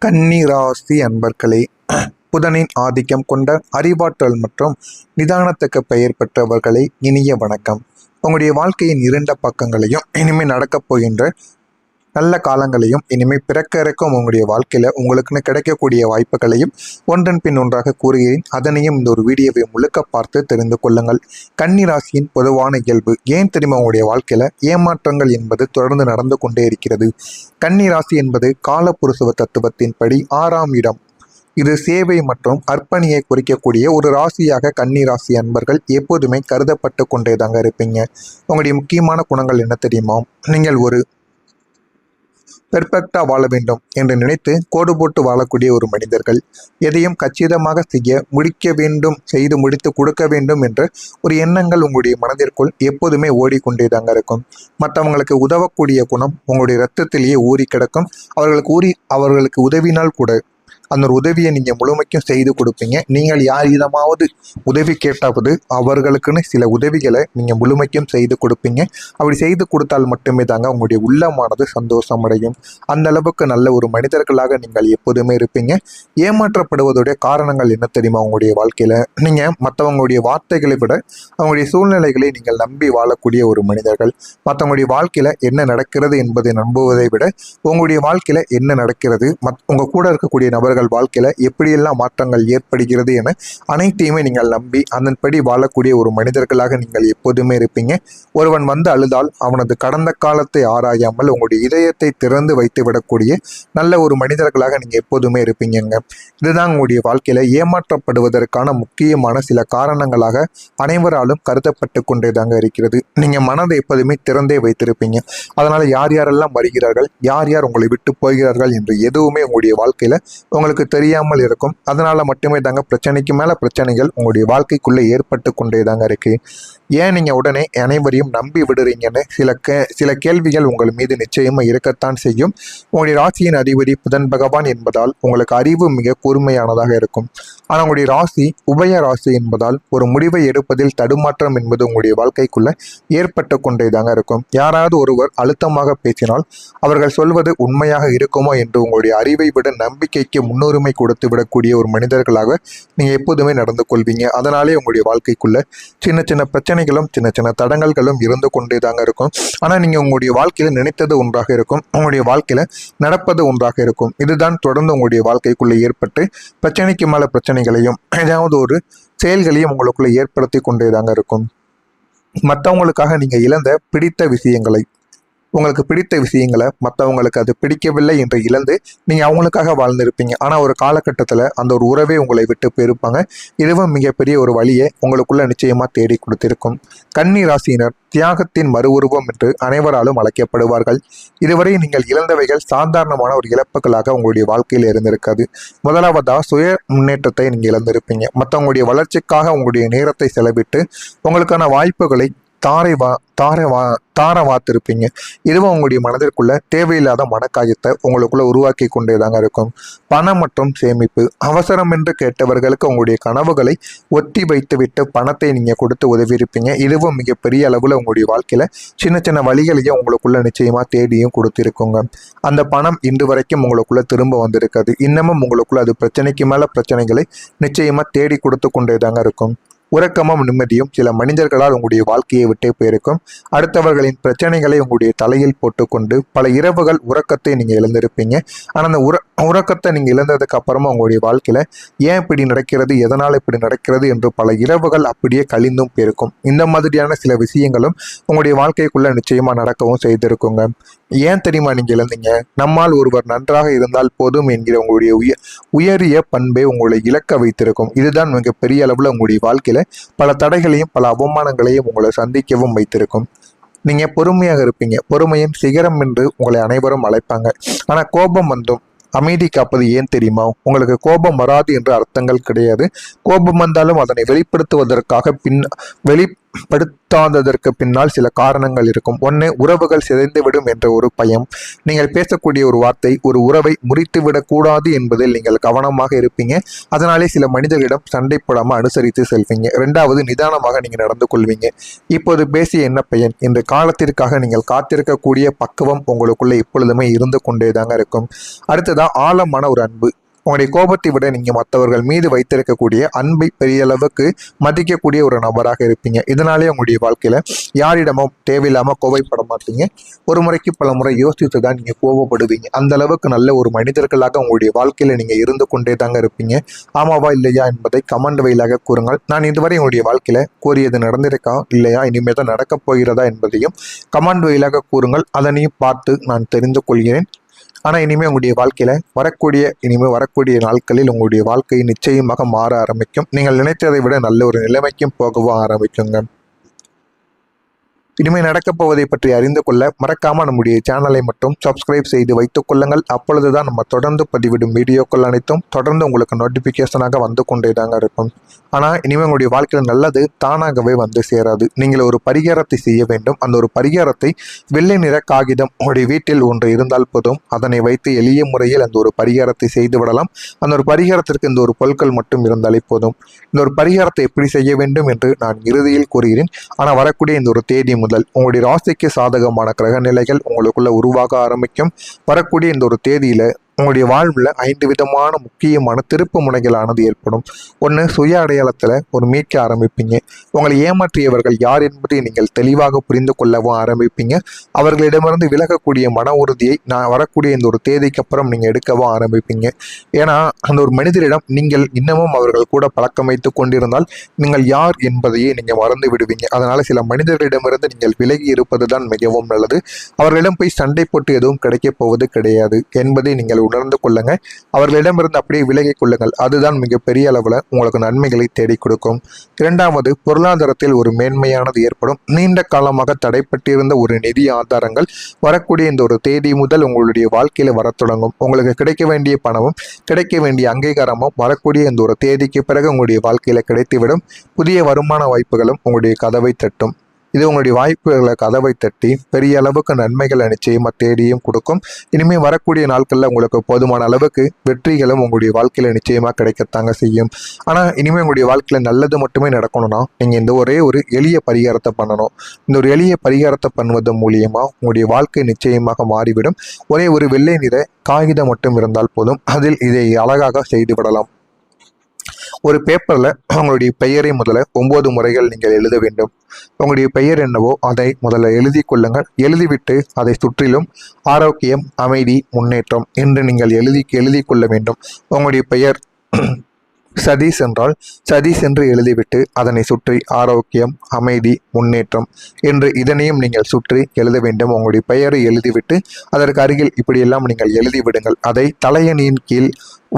கன்னி ராசி அன்பர்களே, புதனின் ஆதிக்கம் கொண்ட அறிவாற்றல் மற்றும் நிதானத்துக்கு பெயர் பெற்றவர்களே, இனிய வணக்கம். உங்களுடைய வாழ்க்கையின் இரண்ட பக்கங்களையும் இனிமேல் நடக்கப் போகின்ற நல்ல காலங்களையும் இனிமேல் பிறக்க இருக்கும் உங்களுடைய வாழ்க்கையில் உங்களுக்குன்னு கிடைக்கக்கூடிய வாய்ப்புகளையும் ஒன்றன் பின் ஒன்றாக கூறுகிறேன். அதனையும் இந்த ஒரு வீடியோவை முழுக்க பார்த்து தெரிந்து கொள்ளுங்கள். கன்னி ராசியின் பொதுவான இயல்பு ஏன் தெரியுமா? உங்களுடைய வாழ்க்கையில் ஏமாற்றங்கள் என்பது தொடர்ந்து நடந்து கொண்டே இருக்கிறது. கன்னி ராசி என்பது காலப்புருஷ தத்துவத்தின்படி 6ஆம் இடம். இது சேவை மற்றும் அர்ப்பணியை குறிக்கக்கூடிய ஒரு ராசியாக கன்னி ராசி அன்பர்கள் எப்போதுமே கருதப்பட்டு கொண்டே தாங்க இருப்பீங்க. உங்களுடைய முக்கியமான குணங்கள் என்ன தெரியுமா? நீங்கள் ஒரு பெர்ஃபெக்டாக வாழ வேண்டும் என்று நினைத்து கோடு போட்டு வாழக்கூடிய ஒரு மனிதர்கள். எதையும் கச்சிதமாக செய்ய முடிக்க வேண்டும், செய்து முடித்து கொடுக்க வேண்டும் என்ற ஒரு எண்ணங்கள் உங்களுடைய மனதிற்குள் எப்போதுமே ஓடிக்கொண்டே தாங்க இருக்கும். மற்றவங்களுக்கு உதவக்கூடிய குணம் உங்களுடைய இரத்தத்திலேயே ஊறி கிடக்கும். அவர்களுக்கு உதவினால் கூட அந்த ஒரு உதவியை நீங்கள் முழுமைக்கும் செய்து கொடுப்பீங்க. நீங்கள் யாரிடமாவது உதவி கேட்டாவது அவர்களுக்குன்னு சில உதவிகளை நீங்கள் முழுமைக்கும் செய்து கொடுப்பீங்க. அப்படி செய்து கொடுத்தால் மட்டுமே தாங்க உங்களுடைய உள்ளமானது சந்தோஷமடையும். அந்த அளவுக்கு நல்ல ஒரு மனிதர்களாக நீங்கள் எப்போதுமே இருப்பீங்க. ஏமாற்றப்படுவதுடைய காரணங்கள் என்ன தெரியுமா? உங்களுடைய வாழ்க்கையில் நீங்கள் மற்றவங்களுடைய வார்த்தைகளை விட அவங்களுடைய சூழ்நிலைகளை நீங்கள் நம்பி வாழக்கூடிய ஒரு மனிதர்கள். மற்றவங்களுடைய வாழ்க்கையில் என்ன நடக்கிறது என்பதை நம்புவதை விட உங்களுடைய வாழ்க்கையில் என்ன நடக்கிறது, உங்கள் கூட இருக்கக்கூடிய நபர்கள் வாழ்க்கையில எப்படியெல்லாம் மாற்றங்கள் ஏற்படுகிறது என அனைத்தையுமே நீங்கள் நம்பி அதன்படி வாழக்கூடிய ஒரு மனிதர்களாக நீங்கள் எப்போதுமே இருப்பீங்க. ஒருவன் வந்து அழுதால் அவனது கடந்த காலத்தை ஆராயாமல் உங்களுடைய இதயத்தை திறந்து வைத்து விடக்கூடிய நல்ல ஒரு மனிதர்களாக நீங்க எப்போதுமே இருப்பீங்க. இதுதான் உங்களுடைய வாழ்க்கையில ஏமாற்றப்படுவதற்கான முக்கியமான சில காரணங்களாக அனைவராலும் கருதப்பட்டு கொண்டே தாங்க இருக்கிறது. நீங்க மனதை எப்போதுமே திறந்தே வைத்திருப்பீங்க. அதனால யார் யாரெல்லாம் வருகிறார்கள், யார் யார் உங்களை விட்டு போகிறார்கள் என்று எதுவுமே உங்களுடைய வாழ்க்கையில உங்களுக்கு தெரியாமல் இருக்கும். அதனால மட்டுமே தாங்க பிரச்சனைக்கு மேல பிரச்சனைகள் உங்களுடைய வாழ்க்கைக்குள்ள ஏற்பட்டு கொண்டே தாங்க இருக்கு. ஏன் நீங்க உடனே அனைவரையும் நம்பி விடுறீங்கன்னு சில கேள்விகள் உங்கள் மீது நிச்சயமா இருக்கத்தான் செய்யும். உங்களுடைய ராசியின் அதிபதி புதன் பகவான் என்பதால் உங்களுக்கு அறிவு மிக கூர்மையானதாக இருக்கும். ஆனால் உங்களுடைய ராசி உபய ராசி என்பதால் ஒரு முடிவை எடுப்பதில் தடுமாற்றம் என்பது உங்களுடைய வாழ்க்கைக்குள்ள ஏற்பட்டு கொண்டே தாங்க இருக்கும். யாராவது ஒருவர் அழுத்தமாக பேசினால் அவர்கள் சொல்வது உண்மையாக இருக்குமோ என்று உங்களுடைய அறிவை விட நம்பிக்கைக்கு முன்னுரிமை கொடுத்து விடக்கூடிய ஒரு மனிதர்களாக நீங்க எப்போதுமே நடந்து கொள்வீங்க. அதனாலே உங்களுடைய வாழ்க்கைக்குள்ள சின்ன சின்ன பிரச்சனைகளும் சின்ன சின்ன தடங்கல்களும் இருந்து கொண்டே தாங்க இருக்கும். ஆனா நீங்க உங்களுடைய வாழ்க்கையில நினைத்தது ஒன்றாக இருக்கும், உங்களுடைய வாழ்க்கையில நடப்பது ஒன்றாக இருக்கும். இதுதான் தொடர்ந்து உங்களுடைய வாழ்க்கைக்குள்ள ஏற்பட்டு பிரச்சனைக்கு மேல பிரச்சனைகளையும் ஏதாவது ஒரு செயல்களையும் உங்களுக்குள்ள ஏற்படுத்தி கொண்டே தாங்க இருக்கும். மற்றவங்களுக்காக நீங்க இழந்த உங்களுக்கு பிடித்த விஷயங்களை மற்றவங்களுக்கு அது பிடிக்கவில்லை என்று இழந்து நீங்கள் அவங்களுக்காக வாழ்ந்திருப்பீங்க. ஆனால் ஒரு காலகட்டத்தில் அந்த ஒரு உறவே உங்களை விட்டு போயிருப்பாங்க. இதுவும் மிகப்பெரிய ஒரு வழியை உங்களுக்குள்ள நிச்சயமாக தேடி கொடுத்திருக்கும். கன்னி ராசியினர் தியாகத்தின் மறு உருவம் என்று அனைவராலும் அழைக்கப்படுவார்கள். இதுவரை நீங்கள் இழந்தவைகள் சாதாரணமான ஒரு இழப்புகளாக உங்களுடைய வாழ்க்கையில் இருந்திருக்காது. முதலாவதா சுய முன்னேற்றத்தை நீங்கள் இழந்திருப்பீங்க. மற்றவங்களுடைய வளர்ச்சிக்காக உங்களுடைய நேரத்தை செலவிட்டு உங்களுக்கான வாய்ப்புகளை தார வாத்திருப்பீங்க. இதுவும் உங்களுடைய மனதிற்குள்ள தேவையில்லாத மனக்காயத்தை உங்களுக்குள்ள உருவாக்கி கொண்டே தாங்க இருக்கும். பணம் மற்றும் சேமிப்பு அவசரம் என்று கேட்டவர்களுக்கு உங்களுடைய கனவுகளை ஒத்தி வைத்துவிட்டு பணத்தை நீங்க கொடுத்து உதவி இருப்பீங்க. இதுவும் மிகப்பெரிய அளவுல உங்களுடைய வாழ்க்கையில சின்ன சின்ன வழிகளையும் உங்களுக்குள்ள நிச்சயமா தேடியும் கொடுத்திருக்குங்க. அந்த பணம் இன்று வரைக்கும் உங்களுக்குள்ள திரும்ப வந்திருக்காது. இன்னமும் உங்களுக்குள்ள அது பிரச்சனைக்கு மேல பிரச்சனைகளை நிச்சயமா தேடி கொடுத்து கொண்டே தாங்க இருக்கும். உறக்கமும் நிம்மதியும் சில மனிதர்களால் உங்களுடைய வாழ்க்கையை விட்டே போயிருக்கும். அடுத்தவர்களின் பிரச்சனைகளை உங்களுடைய தலையில் போட்டுக்கொண்டு பல இரவுகள் உறக்கத்தை நீங்கள் இழந்திருப்பீங்க. ஆனால் அந்த உறக்கத்தை நீங்கள் இழந்ததுக்கு அப்புறமா உங்களுடைய வாழ்க்கையில ஏன் இப்படி நடக்கிறது, எதனால் இப்படி நடக்கிறது என்று பல இரவுகள் அப்படியே கழிந்தும் போயிருக்கும். இந்த மாதிரியான சில விஷயங்களும் உங்களுடைய வாழ்க்கைக்குள்ள நிச்சயமா நடக்கவும் செய்திருக்குங்க. ஏன் தெரியுமா நீங்கள் இழந்தீங்க? நம்மால் ஒருவர் நன்றாக இருந்தால் போதும் என்கிற உங்களுடைய உயரிய பண்பை உங்களை இழக்க வைத்திருக்கும். இதுதான் மிக பெரிய அளவுல உங்களுடைய வாழ்க்கையில பல தடைகளையும் பல அவமானங்களையும் உங்களை சந்திக்கவும் வைத்திருக்கும். நீங்க பொறுமையாக இருப்பீங்க. பொறுமையின் சிகரம் என்று உங்களை அனைவரும் அழைப்பாங்க. ஆனா கோபம் வந்தும் அமைதி காப்பது ஏன் தெரியுமா? உங்களுக்கு கோபம் வராது என்ற அர்த்தங்கள் கிடையாது. கோபம் வந்தாலும் அதனை வெளிப்படுத்துவதற்காக படுத்தாததற்கு பின்னால் சில காரணங்கள் இருக்கும். ஒன்று, உறவுகள் சிதைந்துவிடும் என்ற ஒரு பயம். நீங்கள் பேசக்கூடிய ஒரு வார்த்தை ஒரு உறவை முறித்துவிடக்கூடாது என்பதில் நீங்கள் கவனமாக இருப்பீங்க. அதனாலே சில மனிதர்களிடம் சண்டை போடாமல் அனுசரித்து செல்வீங்க. ரெண்டாவது, நிதானமாக நீங்கள் நடந்து கொள்வீங்க. இப்போது பேசிய என்ன பையன், இந்த காலத்திற்காக நீங்கள் காத்திருக்கக்கூடிய பக்குவம் உங்களுக்குள்ள எப்பொழுதுமே இருந்து கொண்டேதாங்க இருக்கும். அடுத்ததா, ஆழமான ஒரு அன்பு. உங்களுடைய கோபத்தை விட நீங்கள் மற்றவர்கள் மீது வைத்திருக்கக்கூடிய அன்பை பெரிய அளவுக்கு மதிக்கக்கூடிய ஒரு நபராக இருப்பீங்க. இதனாலே உங்களுடைய வாழ்க்கையில் யாரிடமும் தேவையில்லாமல் கோபப்பட மாட்டீங்க. ஒரு முறைக்கு பல முறை யோசித்து தான் நீங்கள் கோபப்படுவீங்க. அந்த அளவுக்கு நல்ல ஒரு மனிதர்களாக உங்களுடைய வாழ்க்கையில் நீங்கள் இருந்து கொண்டே தாங்க இருப்பீங்க. ஆமாவா இல்லையா என்பதை கமெண்ட் வழியாக கூறுங்கள். நான் இதுவரை உங்களுடைய வாழ்க்கையில் கூறியது நடந்திருக்கா இல்லையா, இனிமேல் தான் நடக்கப் போகிறதா என்பதையும் கமெண்ட் வழியாக கூறுங்கள். அதனையும் பார்த்து நான் தெரிந்து கொள்கிறேன். ஆனால் இனிமேல் உங்களுடைய வாழ்க்கையில் வரக்கூடிய நாட்களில் உங்களுடைய வாழ்க்கை நிச்சயமாக மாற ஆரம்பிக்கும். நீங்கள் நினைத்ததை விட நல்ல ஒரு நிலைமைக்கும் போகவும் ஆரம்பிக்குங்க. இனிமேல் நடக்கப் போவதை பற்றி அறிந்து கொள்ள மறக்காமல் நம்முடைய சேனலை மட்டும் சப்ஸ்கிரைப் செய்து வைத்துக் கொள்ளுங்கள். அப்பொழுதுதான் நம்ம தொடர்ந்து பதிவிடும் வீடியோக்கள் அனைத்தும் தொடர்ந்து உங்களுக்கு நோட்டிஃபிகேஷனாக வந்து கொண்டே தாங்க இருக்கும். ஆனால் இனிமேல் உங்களுடைய வாழ்க்கையில் நல்லது தானாகவே வந்து சேராது. நீங்கள் ஒரு பரிகாரத்தை செய்ய வேண்டும். அந்த ஒரு பரிகாரத்தை வெள்ளை நிற காகிதம் உங்களுடைய வீட்டில் ஒன்று இருந்தால் போதும். அதனை வைத்து எளிய முறையில் அந்த ஒரு பரிகாரத்தை செய்து விடலாம். அந்த ஒரு பரிகாரத்திற்கு இந்த ஒரு பொருட்கள் மட்டும் இருந்தாலே போதும். இந்த ஒரு பரிகாரத்தை எப்படி செய்ய வேண்டும் என்று நான் இறுதியில் கூறுகிறேன். ஆனால் வரக்கூடிய இந்த ஒரு தேதி முதல் உங்களுடைய ராசிக்கு சாதகமான கிரக நிலைகள் உங்களுக்குள்ள உருவாக ஆரம்பிக்கும். வரக்கூடிய இந்த ஒரு தேதியில உங்களுடைய வாழ்வில் 5 விதமான முக்கியமான திருப்பு முனைகளானது ஏற்படும். ஒன்று, சுய அடையாளத்தில் ஒரு மீட்க ஆரம்பிப்பீங்க. உங்களை ஏமாற்றியவர்கள் யார் என்பதை நீங்கள் தெளிவாக புரிந்து கொள்ளவும் ஆரம்பிப்பீங்க. அவர்களிடமிருந்து விலகக்கூடிய மன உறுதியை நான் வரக்கூடிய இந்த ஒரு தேதிக்கு அப்புறம் நீங்கள் எடுக்கவும் ஆரம்பிப்பீங்க. ஏன்னா அந்த ஒரு மனிதரிடம் நீங்கள் இன்னமும் அவர்கள் கூட பழக்கம் வைத்து கொண்டிருந்தால் நீங்கள் யார் என்பதையே நீங்கள் மறந்து விடுவீங்க. அதனால் சில மனிதர்களிடமிருந்து நீங்கள் விலகி இருப்பது தான் மிகவும் நல்லது. அவர்களிடம் போய் சண்டை போட்டு எதுவும் கிடைக்கப் போவது கிடையாது என்பதை நீங்கள் உணர்ந்து கொள்ளுங்க. அவர்களிடமிருந்து அப்படியே விலகிக் கொள்ளுங்கள். அதுதான் மிகப்பெரிய அளவில் உங்களுக்கு நன்மைகளை தேடி கொடுக்கும். இரண்டாவது, பொருளாதாரத்தில் ஒரு மேன்மையானது ஏற்படும். நீண்ட காலமாக தடைப்பட்டிருந்த ஒரு நிதி ஆதாரங்கள் வரக்கூடிய இந்த ஒரு தேதி முதல் உங்களுடைய வாழ்க்கையில வர தொடங்கும். உங்களுக்கு கிடைக்க வேண்டிய பணமும் கிடைக்க வேண்டிய அங்கீகாரமும் வரக்கூடிய இந்த ஒரு தேதிக்கு பிறகு உங்களுடைய வாழ்க்கையில கிடைத்துவிடும். புதிய வருமான வாய்ப்புகளும் உங்களுடைய கதவை தட்டும். இது உங்களுடைய வாய்ப்புகளை கதவை தட்டி பெரிய அளவுக்கு நன்மைகளை நிச்சயமாக தேடியும் கொடுக்கும். இனிமேல் வரக்கூடிய நாட்களில் உங்களுக்கு போதுமான அளவுக்கு வெற்றிகளும் உங்களுடைய வாழ்க்கையில் நிச்சயமாக கிடைக்கத்தாங்க செய்யும். ஆனால் இனிமேல் உங்களுடைய வாழ்க்கையில் நல்லது மட்டுமே நடக்கணும்னா நீங்கள் இந்த ஒரே ஒரு எளிய பரிகாரத்தை பண்ணணும். இந்த ஒரு எளிய பரிகாரத்தை பண்ணுவதன் மூலியமாக உங்களுடைய வாழ்க்கை நிச்சயமாக மாறிவிடும். ஒரே ஒரு வெள்ளை நிற காகிதம் மட்டும் இருந்தால் போதும். அதில் இதை அழகாக செய்து விடலாம். ஒரு பேப்பரில் உங்களுடைய பெயரை முதல்ல 9 முறைகள் நீங்கள் எழுத வேண்டும். உங்களுடைய பெயர் என்னவோ அதை முதல்ல எழுதி கொள்ளுங்கள். எழுதிவிட்டு அதை சுற்றிலும் ஆரோக்கியம், அமைதி, முன்னேற்றம் என்று நீங்கள் எழுதி கொள்ள வேண்டும். உங்களுடைய பெயர் சதீஷ் என்றால் சதீஷ் என்று எழுதிவிட்டு அதனை சுற்றி ஆரோக்கியம், அமைதி, முன்னேற்றம் என்று இதனையும் நீங்கள் சுற்றி எழுத வேண்டும். உங்களுடைய பெயரை எழுதிவிட்டு அதற்கு அருகில் இப்படியெல்லாம் நீங்கள் எழுதிவிடுங்கள். அதை தலையணியின் கீழ்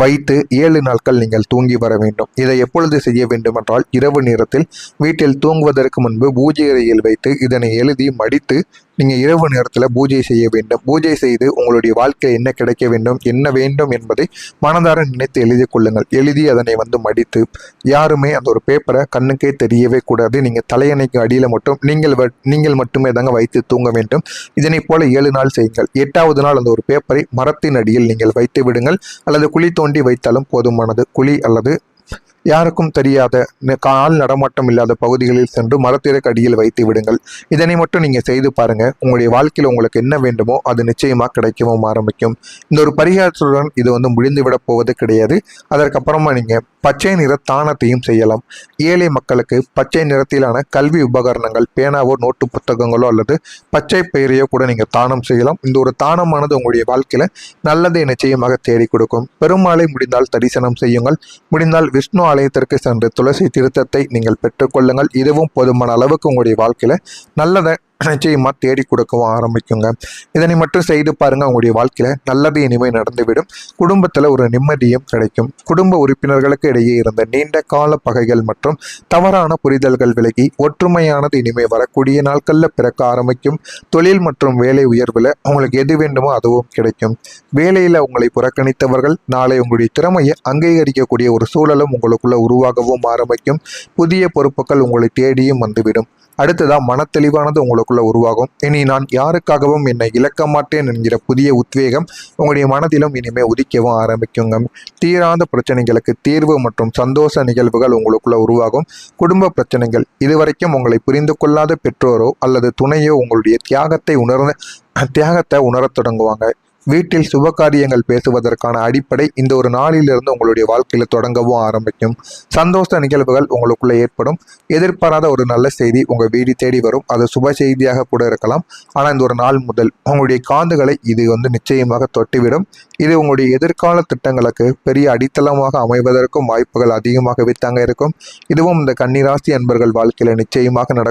வைத்து 7 நாட்கள் நீங்கள் தூங்கி வர வேண்டும். இதை எப்பொழுது செய்ய வேண்டும் என்றால் இரவு நேரத்தில் வீட்டில் தூங்குவதற்கு முன்பு பூஜை அறையில் வைத்து இதனை எழுதி மடித்து நீங்கள் இரவு நேரத்தில் பூஜை செய்ய வேண்டும். பூஜை செய்து உங்களுடைய வாழ்க்கையில் என்ன கிடைக்க வேண்டும், என்ன வேண்டும் என்பதை மனதார நினைத்து எழுதி கொள்ளுங்கள். எழுதி அதனை மடித்து யாருமே அந்த ஒரு பேப்பரை கண்ணுக்கே தெரியவே கூடாது. நீங்கள் தலையணைக்கு அடியில் மட்டும் நீங்கள் மட்டுமே தாங்க வைத்து தூங்க வேண்டும். இதனை போல 7 நாள் செய்யுங்கள். 8வது நாள் அந்த ஒரு பேப்பரை மரத்தின் அடியில் நீங்கள் வைத்து விடுங்கள். அல்லது குழி தோண்டி வைத்தாலும் போதுமானது. குழி அல்லது யாருக்கும் தெரியாத கால் நடமாட்டம் இல்லாத பகுதிகளில் சென்று மரத்திற்கு அடியில் வைத்து விடுங்கள். இதனை மட்டும் நீங்கள் செய்து பாருங்க. உங்களுடைய வாழ்க்கையில் உங்களுக்கு என்ன வேண்டுமோ அது நிச்சயமாக கிடைக்கவும் ஆரம்பிக்கும். இந்த ஒரு பரிகாரத்துடன் இது முடிந்துவிட போவது கிடையாது. அதற்கப்புறமா நீங்கள் பச்சை நிற தானத்தையும் செய்யலாம். ஏழை மக்களுக்கு பச்சை நிறத்திலான கல்வி உபகரணங்கள், பேனாவோ நோட்டு புத்தகங்களோ அல்லது பச்சை பயிரையோ கூட நீங்கள் தானம் செய்யலாம். இந்த ஒரு தானமானது உங்களுடைய வாழ்க்கையில் நல்லதை நிச்சயமாக தேடி கொடுக்கும். பெருமாளை முடிந்தால் தரிசனம் செய்யுங்கள். முடிந்தால் விஷ்ணு ஆலயத்திற்கு சென்று துளசி திருத்தத்தை நீங்கள் பெற்றுக்கொள்ளுங்கள். இதுவும் போதுமான அளவுக்கு உங்களுடைய வாழ்க்கையில் நல்லதை நிச்சயமா தேடி கொடுக்கவும் ஆரம்பிக்குங்க. இதனை மட்டும் செய்து பாருங்க, உங்களுடைய வாழ்க்கையில நல்லது இனிமே நடந்துவிடும். குடும்பத்துல ஒரு நிம்மதியும் கிடைக்கும். குடும்ப உறுப்பினர்களுக்கு இடையே இருந்த நீண்ட கால பகைகள் மற்றும் தவறான புரிதல்கள் விலகி ஒற்றுமையானது இனிமே வரக்கூடிய நாட்கள்ல பிறக்க ஆரம்பிக்கும். தொழில் மற்றும் வேலை உயர்வுல உங்களுக்கு எது வேண்டுமோ அதுவும் கிடைக்கும். வேலையில உங்களை புறக்கணித்தவர்கள் நாளை உங்களுடைய திறமையை அங்கீகரிக்கக்கூடிய ஒரு சூழலும் உங்களுக்குள்ள உருவாகவும் ஆரம்பிக்கும். புதிய பொறுப்புகள் உங்களை தேடியும் வந்துவிடும். அடுத்ததா மனத்தெளிவானது உங்களுக்குள்ள உருவாகும். இனி நான் யாருக்காகவும் என்னை இழக்க மாட்டேன் என்கிற புதிய உத்வேகம் உங்களுடைய மனதிலும் இனிமே உதிக்கவும் ஆரம்பிக்குங்க. தீராத பிரச்சனைகளுக்கு தீர்வு மற்றும் சந்தோஷ நிகழ்வுகள் உங்களுக்குள்ள உருவாகும். குடும்ப பிரச்சனைகள், இதுவரைக்கும் உங்களை புரிந்து கொள்ளாத பெற்றோரோ அல்லது துணையோ உங்களுடைய தியாகத்தை உணரத் தொடங்குவாங்க. வீட்டில் சுபகாரியங்கள் பேசுவதற்கான அடிப்படை இந்த ஒரு நாளிலிருந்து உங்களுடைய வாழ்க்கையில தொடங்கவும் ஆரம்பிக்கும். சந்தோஷ நிகழ்வுகள் உங்களுக்குள்ள ஏற்படும். எதிர்பாராத ஒரு நல்ல செய்தி உங்க வீடு தேடி வரும். அது சுப செய்தியாக கூட இருக்கலாம். ஆனா இந்த ஒரு நாள் முதல் உங்களுடைய காதுகளை இது நிச்சயமாக தொட்டுவிடும். இது உங்களுடைய எதிர்கால திட்டங்களுக்கு பெரிய அடித்தளமாக அமைவதற்கும் வாய்ப்புகள் அதிகமாகவே தாங்க இருக்கும். இதுவும் இந்த கன்னிராசி அன்பர்கள் வாழ்க்கையில நிச்சயமாக நடக்கும்.